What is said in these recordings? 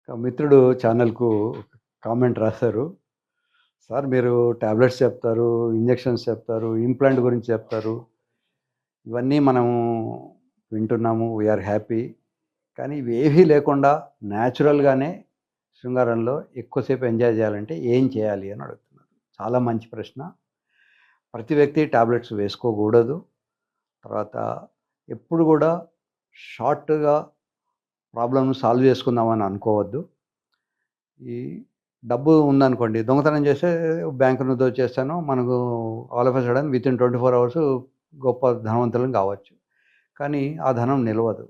మిత్రుడు ఛానల్‌కు కామెంట్ రాశారు. సార్ మీరు టాబ్లెట్స్ చెప్తారు, ఇంజెక్షన్స్ చెప్తారు, ఇంప్లాంట్ గురించి చెప్తారు. ఇవన్నీ మనం వింటున్నాము. We are happy. కానీ ఇవేవీ లేకుండా న్యాచురల్‌గానే శృంగారంలో ఎక్కువసేపు ఎంజాయ్ చేయాలంటే ఏం చేయాలి అని అడుగుతున్నారు. చాలా మంచి ప్రశ్న. ప్రతి వ్యక్తి టాబ్లెట్స్ వేసుకోకూడదు. తర్వాత ఎప్పుడు గూడా షార్ట్‌గా ప్రాబ్లమ్‌ని సాల్వ్ చేసుకుందామని అనుకోవద్దు. ఈ డబ్బు ఉందనుకోండి, దొంగతనం చేస్తే బ్యాంకును దోచేస్తాను. మనకు all of a sudden within 24 hours గొప్ప ధనవంతులం కావచ్చు. కానీ ఆ ధనం నిలవదు.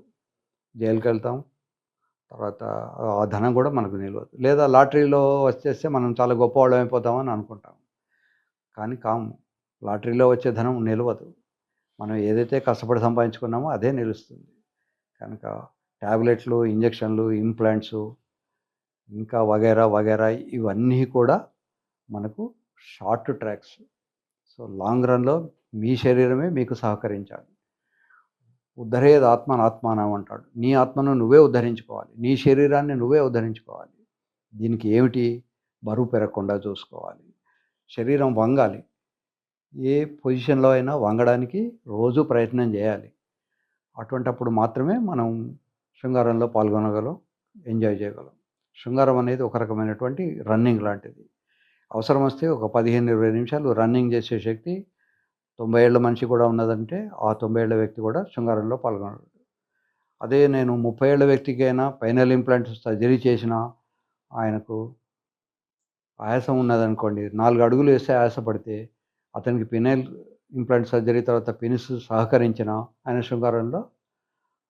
జైలుకెళ్తాం. తర్వాత ఆ ధనం కూడా మనకు నిలవదు. లేదా లాటరీలో వచ్చేస్తే మనం చాలా గొప్పవాళ్ళం అయిపోతామని అనుకుంటాం. కానీ కాము. లాటరీలో వచ్చే ధనం నిలవదు. మనం ఏదైతే కష్టపడి సంపాదించుకున్నామో అదే నిలుస్తుంది. కనుక టాబ్లెట్లు, ఇంజెక్షన్లు, ఇంప్లాంట్సు ఇంకా వగైరా, వగైరా ఇవన్నీ కూడా మనకు షార్ట్ ట్రాక్స్. సో, లాంగ్ రన్‌లో మీ శరీరమే మీకు సహకరించాలి. ఉద్ధరేద్ ఆత్మనాత్మానం అంటాడు. నీ ఆత్మను నువ్వే ఉద్ధరించుకోవాలి. నీ శరీరాన్ని నువ్వే ఉద్ధరించుకోవాలి. దీనికి ఏమిటి? బరువు పెరగకుండా చూసుకోవాలి. శరీరం వంగాలి. ఏ పొజిషన్‌లో అయినా వంగడానికి రోజు ప్రయత్నం చేయాలి. అటువంటప్పుడు మాత్రమే మనం శృంగారంలో పాల్గొనగలం, ఎంజాయ్ చేయగలం. శృంగారం అనేది ఒక రకమైనటువంటి రన్నింగ్ లాంటిది. అవసరమొస్తే ఒక 15, 20 నిమిషాలు రన్నింగ్ చేసే శక్తి 90 ఏళ్ల మనిషి కూడా ఉన్నదంటే, ఆ 90 ఏళ్ల వ్యక్తి కూడా శృంగారంలో పాల్గొనడు. అదే నేను 30 ఏళ్ల వ్యక్తికైనా పైనల్ ఇంప్లాంట్ సర్జరీ చేసినా, ఆయనకు ఆయాసం ఉన్నదనుకోండి, 4 అడుగులు వేస్తే ఆయాసపడితే, అతనికి పినైల్ ఇంప్లాంట్ సర్జరీ తర్వాత పెనిస్ సహకరించినా, ఆయన శృంగారంలో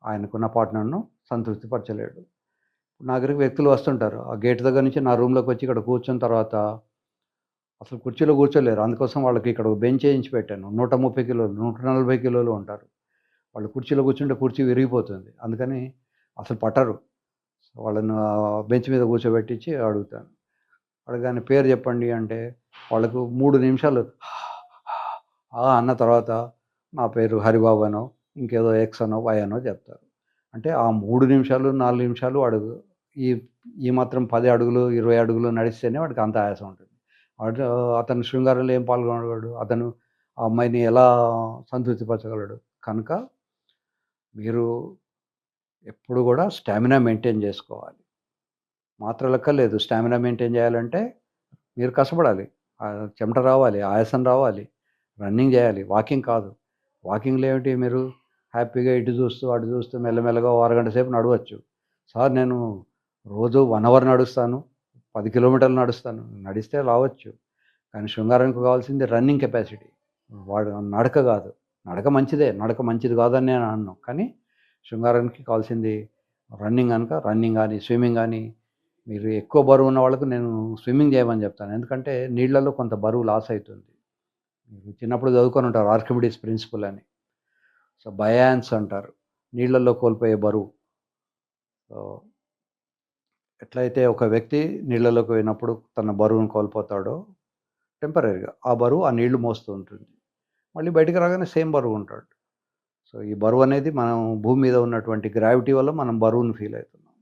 ఆయనకున్న పార్ట్నర్‌ను సంతృప్తి పరచలేడు. నా దగ్గరికి వ్యక్తులు వస్తుంటారు. ఆ గేట్ దగ్గర నుంచి నా రూమ్‌లోకొచ్చి ఇక్కడ కూర్చున్న తర్వాత అసలు కుర్చీలో కూర్చోలేరు. అందుకోసం వాళ్ళకి ఇక్కడ ఒక బెంచ్ ఏయించి పెట్టాను. 130 కిలోలు, 140 కిలోలు ఉంటారు. వాళ్ళు కుర్చీలో కూర్చుంటే కుర్చీ విరిగిపోతుంది. అందుకని అసలు పట్టరు. వాళ్ళను బెంచ్ మీద కూర్చోబెట్టించి అడుగుతాను. అడగగానే పేరు చెప్పండి అంటే, వాళ్ళకు 3 నిమిషాలు అన్న తర్వాత నా పేరు హరిబాబు అనో, ఇంకేదో ఎక్స్ అనో, వై అనో చెప్తారు. అంటే ఆ 3 నిమిషాలు, 4 నిమిషాలు వాడు ఈ ఈ మాత్రం 10 అడుగులు, 20 అడుగులు నడిస్తేనే వాడికి అంత ఆయాసం ఉంటుంది. వాడు అతను శృంగారంలో ఏం పాల్గొనగలడు? అతను ఆ అమ్మాయిని ఎలా సంతృప్తిపరచగలడు? కనుక మీరు ఎప్పుడు గూడా స్టామినా మెయింటైన్ జేసుకోవాలి. మాత్రలక్కర్లేదు. స్టామినా మెయింటైన్ జేయాలంటే మీరు కష్టపడాలి. చెమట రావాలి, ఆయాసం రావాలి, రన్నింగ్ జేయాలి. వాకింగ్ కాదు. వాకింగ్‌లో ఏమిటి మీరు హ్యాపీగా ఇటు జూస్తూ, అటు జూస్తూ మెల్లమెల్లగా ఓ అరగంట సేపు నడవచ్చు. సార్ నేను రోజు 1 అవర్ నడుస్తాను, 10 కిలోమీటర్లు నడుస్తాను. నడిస్తే రావచ్చు. కానీ శృంగారానికి కావాల్సింది రన్నింగ్ కెపాసిటీ. వాడు నడక గాదు. నడక మంచిదే. నడక మంచిది కాదని నేను అనను. కానీ శృంగారానికి కావాల్సింది రన్నింగ్ గనుక రన్నింగ్ గాని, స్విమ్మింగ్ గాని మీరు ఎక్కువ బరువున్న వాళ్ళకు నేను స్విమ్మింగ్ చేయమని చెప్తాను. ఎందుకంటే నీళ్ళలో కొంత బరువు లాస్ అయితుంది. మీరు చిన్నప్పుడు చదువుకొని ఉంటారు ఆర్కిమిడీస్ ప్రిన్సిపల్ అని. సో, బయాన్స్ అంటారు. నీళ్ళల్లో కోల్పోయే బరువు. సో, ఎట్లయితే ఒక వ్యక్తి నీళ్ళలోకి పోయినప్పుడు తన బరువును కోల్పోతాడో టెంపరరీగా ఆ బరువు ఆ నీళ్లు మోస్తూ ఉంటుంది. మళ్ళీ బయటికి రాగానే సేమ్ బరువుంటాడు. సో, ఈ బరువనేది మనం భూమి మీద ఉన్నటువంటి గ్రావిటీ వల్ల మనం బరువును ఫీల్ అయితున్నాం.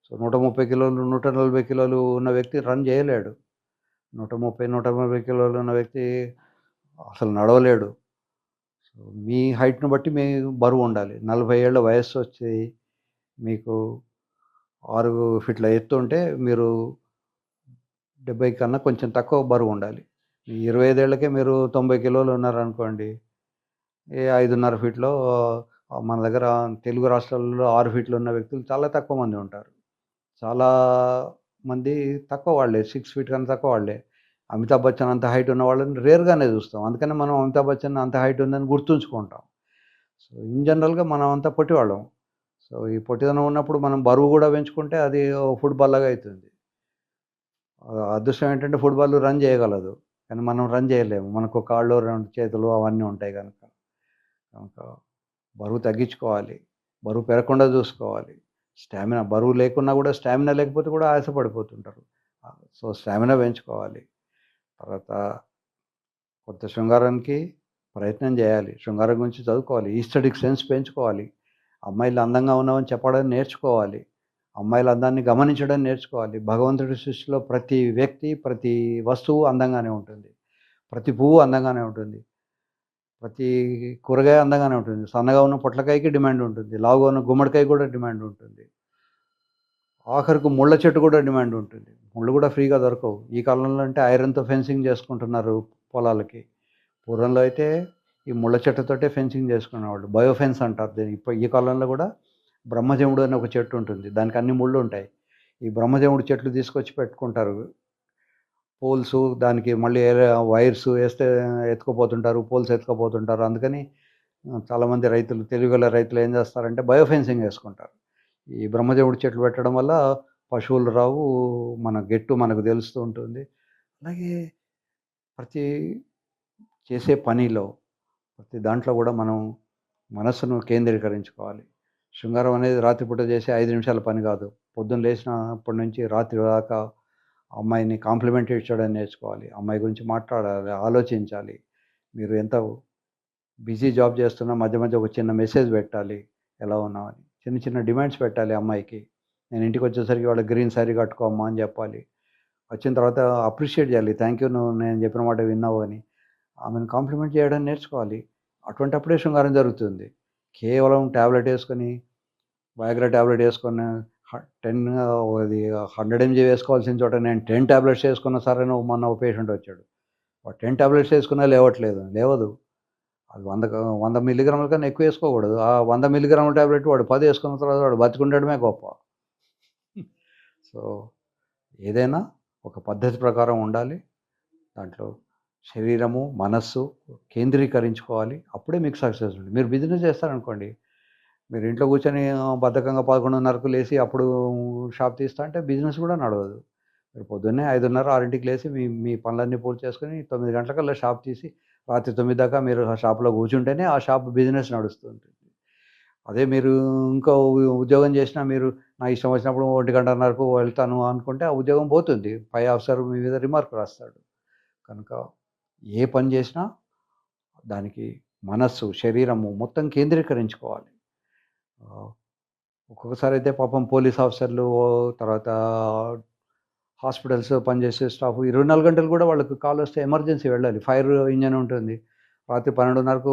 సో, 130 కిలోలు, 140 కిలోలు ఉన్న వ్యక్తి రన్ చేయలేడు. 130, 140 కిలోలు ఉన్న వ్యక్తి అసలు నడవలేడు. సో, మీ హైట్‌ని బట్టి మీ బరువుండాలి. 40 ఏళ్ల వయస్సొచ్చి మీకు 6 ఫీట్ల ఎత్తుంటే మీరు 70 కన్నా కొంచెం తక్కువ బరువుండాలి. ఈ 25 ఏళ్ళకే మీరు 90 కిలోలు ఉన్నారనుకోండి. ఏ 5.5 ఫీట్‌లో మన దగ్గర తెలుగు రాష్ట్రాలలో 6 ఫీట్లు ఉన్న వ్యక్తులు చాలా తక్కువ మంది ఉంటారు. చాలా మంది తక్కువ వాళ్ళే. 6 ఫీట్ కన్నా తక్కువ వాళ్ళే. అమితాబ్ బచ్చన్ అంత హైట్ ఉన్న వాళ్ళని రేర్‌గానే చూస్తాం. అందుకని మనం అమితాబ్ బచ్చన్ అంత హైట్ ఉందని గుర్తుంచుకుంటాం. సో, ఇన్ జనరల్‌గా మనం అంతా పొట్టివాళ్ళం. సో, ఈ పొట్టిదనం ఉన్నప్పుడు మనం బరువు గూడా పెంచుకుంటే అది ఓ ఫుట్‌బాల్ లాగా అయితుంది. అదృష్టం ఏంటంటే ఫుట్‌బాల్ రన్ చేయగలదు. కానీ మనం రన్ చేయలేము. మనకు కాళ్ళు, 2 చేతులు అవన్నీ ఉంటాయి గనక. కనుక బరువు తగ్గించుకోవాలి. బరువు పెరగకుండా చూసుకోవాలి. స్టామినా బరువు లేకున్నా గూడా స్టామినా లేకపోతే కూడా ఆయాస పడిపోతుంటారు. సో, స్టామినా పెంచుకోవాలి. తర్వాత కొత్త శృంగారానికి ప్రయత్నం జేయాలి. శృంగారం గురించి చదువుకోవాలి. ఈస్థెటిక్ సెన్స్ పెంచుకోవాలి. అమ్మాయిలు అందంగా ఉన్నామని చెప్పడం నేర్చుకోవాలి. అమ్మాయిల అందాన్ని గమనించడం నేర్చుకోవాలి. భగవంతుడి సృష్టిలో ప్రతి వ్యక్తి, ప్రతి వస్తువు అందంగానే ఉంటుంది. ప్రతి పువ్వు అందంగానే ఉంటుంది. ప్రతి కూరగాయ అందంగానే ఉంటుంది. సన్నగా ఉన్న పొట్లకాయకి డిమాండ్ ఉంటుంది. లావుగా ఉన్న గుమ్మడికాయ కూడా డిమాండ్ ఉంటుంది. ఆఖరికి ముళ్ళ చెట్టు కూడా డిమాండ్ ఉంటుంది. ముళ్ళు కూడా ఫ్రీగా దొరకవు. ఈ కాలంలో అంటే ఐరన్‌తో ఫెన్సింగ్ చేసుకుంటున్నారు పొలాలకి. పూర్వంలో అయితే ఈ ముళ్ళ చెట్టుతోటే ఫెన్సింగ్ చేసుకునేవాళ్ళు. బయో ఫెన్స్ అంటారు దీన్ని. ఈ కాలంలో కూడా బ్రహ్మజముడు అని ఒక చెట్టు ఉంటుంది. దానికి అన్ని ముళ్ళు ఉంటాయి. ఈ బ్రహ్మజముడు చెట్లు తీసుకొచ్చి పెట్టుకుంటారు. పోల్సు దానికి మళ్ళీ వైర్స్ ఏస్తే ఎత్తుకుపోతుంటారు. పోల్స్ ఎత్తుకుపోతుంటారు. అందుకని చాలామంది రైతులు తెలివిగల రైతులు ఏం చేస్తారంటే బయో ఫెన్సింగ్ ఏసుకుంటారు. ఈ బ్రహ్మజముడు చెట్లు పెట్టడం వల్ల పశువులు రావు. మన గెట్టు మనకు తెలుస్తూ ఉంటుంది. అలాగే ప్రతి చేసే పనిలో, ప్రతి దాంట్లో గూడా మనం మనస్సును కేంద్రీకరించుకోవాలి. శృంగారం అనేది రాత్రిపూట చేసే 5 నిమిషాల పని గాదు. పొద్దున్న లేచినప్పటి నుంచి రాత్రి దాకా అమ్మాయిని కాంప్లిమెంట్ ఇచ్చడం నేర్చుకోవాలి. అమ్మాయి గురించి మాట్లాడాలి, ఆలోచించాలి. మీరు ఎంత బిజీ జాబ్ చేస్తున్నా మధ్య మధ్య ఒక చిన్న మెసేజ్ పెట్టాలి. ఎలా ఉన్నావని. చిన్న చిన్న డిమాండ్స్ పెట్టాలి అమ్మాయికి. నేను ఇంటికొచ్చేసరికి ఇవాళ గ్రీన్ శారీ కట్టుకో అమ్మా అని జెప్పాలి. వచ్చిన తర్వాత అప్రిషియేట్ చేయాలి. థాంక్ యూ నువ్వు నేను చెప్పిన మాట విన్నావు అని. ఆమెను కాంప్లిమెంట్ చేయడం నేర్చుకోవాలి. అటువంటప్పుడే శృంగారం జరుగుతుంది. కేవలం టాబ్లెట్ యేసుకొని, వయాగ్రా టాబ్లెట్ యేసుకొని 10 అది 100 ఎంజీ వేసుకోవాల్సిన చోట నేను 10 టాబ్లెట్స్ యేసుకున్నా సార్ అని మొన్న ఓ పేషెంట్ వచ్చాడు. వాడు 10 టాబ్లెట్స్ యేసుకున్నా లేవట్లేదు. లేవదు. అది 100 మిల్లీగ్రాముల కన్నా ఎక్కువ యేసుకోకూడదు. ఆ 100 మిల్లీగ్రాముల టాబ్లెట్ వాడు 10 యేసుకున్న తర్వాత వాడు బతికుండడమే గొప్ప. సో, ఏదైనా ఒక పద్ధతి ప్రకారం ఉండాలి. దాంట్లో శరీరము, మనస్సు కేంద్రీకరించుకోవాలి. అప్పుడే మీకు సక్సెస్ ఉంటుంది. మీరు బిజినెస్ చేస్తారనుకోండి, మీరు ఇంట్లో కూర్చొని బద్ధకంగా 11:30కు లేసి అప్పుడు షాప్ తీస్తా అంటే బిజినెస్ కూడా నడవదు. మీరు పొద్దున్నే 5:30, 6కి లేసి మీ మీ పనులన్నీ పూర్తి చేసుకొని 9 గంటలకల్లా షాప్ తీసి రాత్రి 9 దాకా మీరు ఆ షాప్‌లో కూర్చుంటేనే ఆ షాప్ బిజినెస్ నడుస్తుంది. అదే మీరు ఇంకో ఉద్యోగం చేసినా మీరు నా ఇష్టం వచ్చినప్పుడు 1:30కు వెళ్తాను అనుకుంటే ఆ ఉద్యోగం పోతుంది. పై ఆఫీసర్ మీ మీద రిమార్క్ రాస్తాడు. కనుక ఏ పని చేసినా దానికి మనస్సు, శరీరము మొత్తం కేంద్రీకరించుకోవాలి. ఆహ్, ఒక్కొక్కసారయితే పాపం పోలీస్ ఆఫీసర్లు, తర్వాత హాస్పిటల్స్‌లో పనిచేసే స్టాఫ్ 24 గంటలు కూడా వాళ్ళకి కాలొస్తే ఎమర్జెన్సీ వెళ్ళాలి. ఫైర్ ఇంజిన్ ఉంటుంది. రాత్రి 12:30కు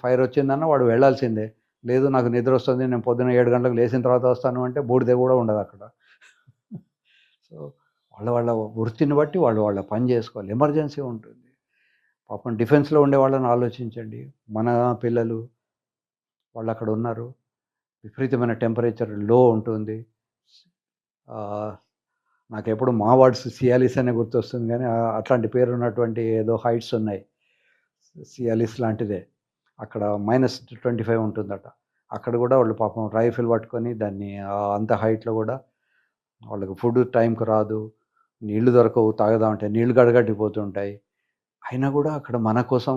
ఫైర్ వచ్చిందన్న వాడు వెళ్ళాల్సిందే. లేదు నాకు నిద్రొస్తుంది. నేను పొద్దున్న 7 గంటలకు లేసిన తర్వాత వస్తాను అంటే బూడిద కూడా ఉండదక్కడ. సో, వాళ్ళ వాళ్ళ వృత్తిని బట్టి వాళ్ళు వాళ్ళ పని జేసుకోవాలి. ఎమర్జెన్సీ ఉంటుంది. పాపం డిఫెన్స్‌లో ఉండే వాళ్ళని ఆలోచించండి. మన పిల్లలు వాళ్ళక్కడున్నారు. విపరీతమైన టెంపరేచర్ లో ఉంటుంది. ఆహ్, నాకెప్పుడు మా వార్డ్స్ సియాలిస్ అనే గుర్తొస్తుంది గానీ, అట్లాంటి పేరున్నటువంటి ఏదో హైట్స్ ఉన్నాయి. సియాలిస్ లాంటిదే. అక్కడ -25 ఉంటుందట. అక్కడ గూడా వాళ్ళు పాపం రైఫిల్ పట్టుకొని దాన్ని అంత హైట్‌లో గూడా వాళ్ళకి ఫుడ్ టైంకి రాదు. నీళ్లు దొరకవు తాగుదామంటే నీళ్లు గడగట్టిపోతుంటాయి. అయినా గూడా అక్కడ మన కోసం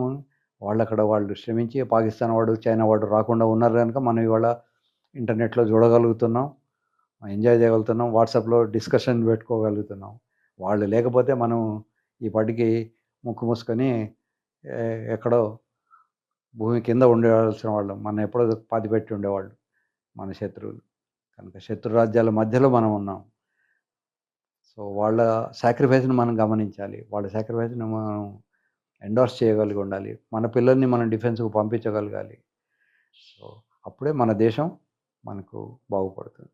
వాళ్ళు శ్రమించి పాకిస్తాన్ వాడు, చైనా వాడు రాకుండా ఉన్నారు గనుక మనం ఇవాళ ఇంటర్నెట్‌లో చూడగలుగుతున్నాం. ఎంజాయ్ చేయగలుగుతున్నాం. వాట్సాప్‌లో డిస్కషన్ పెట్టుకోగలుగుతున్నాం. వాళ్ళు లేకపోతే మనం ఈ పాటికి ముక్కు మూసుకొని ఎక్కడో భూమి కింద ఉండేవాల్సిన వాళ్ళం. మనల్ని ఎప్పుడో పాతిపెట్టి ఉండేవాళ్ళు మన శత్రువులు. కనుక శత్రు రాజ్యాల మధ్యలో మనం ఉన్నాం. సో, వాళ్ళ సాక్రిఫైస్‌ని మనం గమనించాలి. వాళ్ళ సాక్రిఫైస్‌ని మనం ఎండోర్స్ చేయగలిగి ఉండాలి. మన పిల్లల్ని మనం డిఫెన్స్‌కి పంపించగలగాలి. సో, అప్పుడే మన దేశం మనకు బాగుపడుతుంది.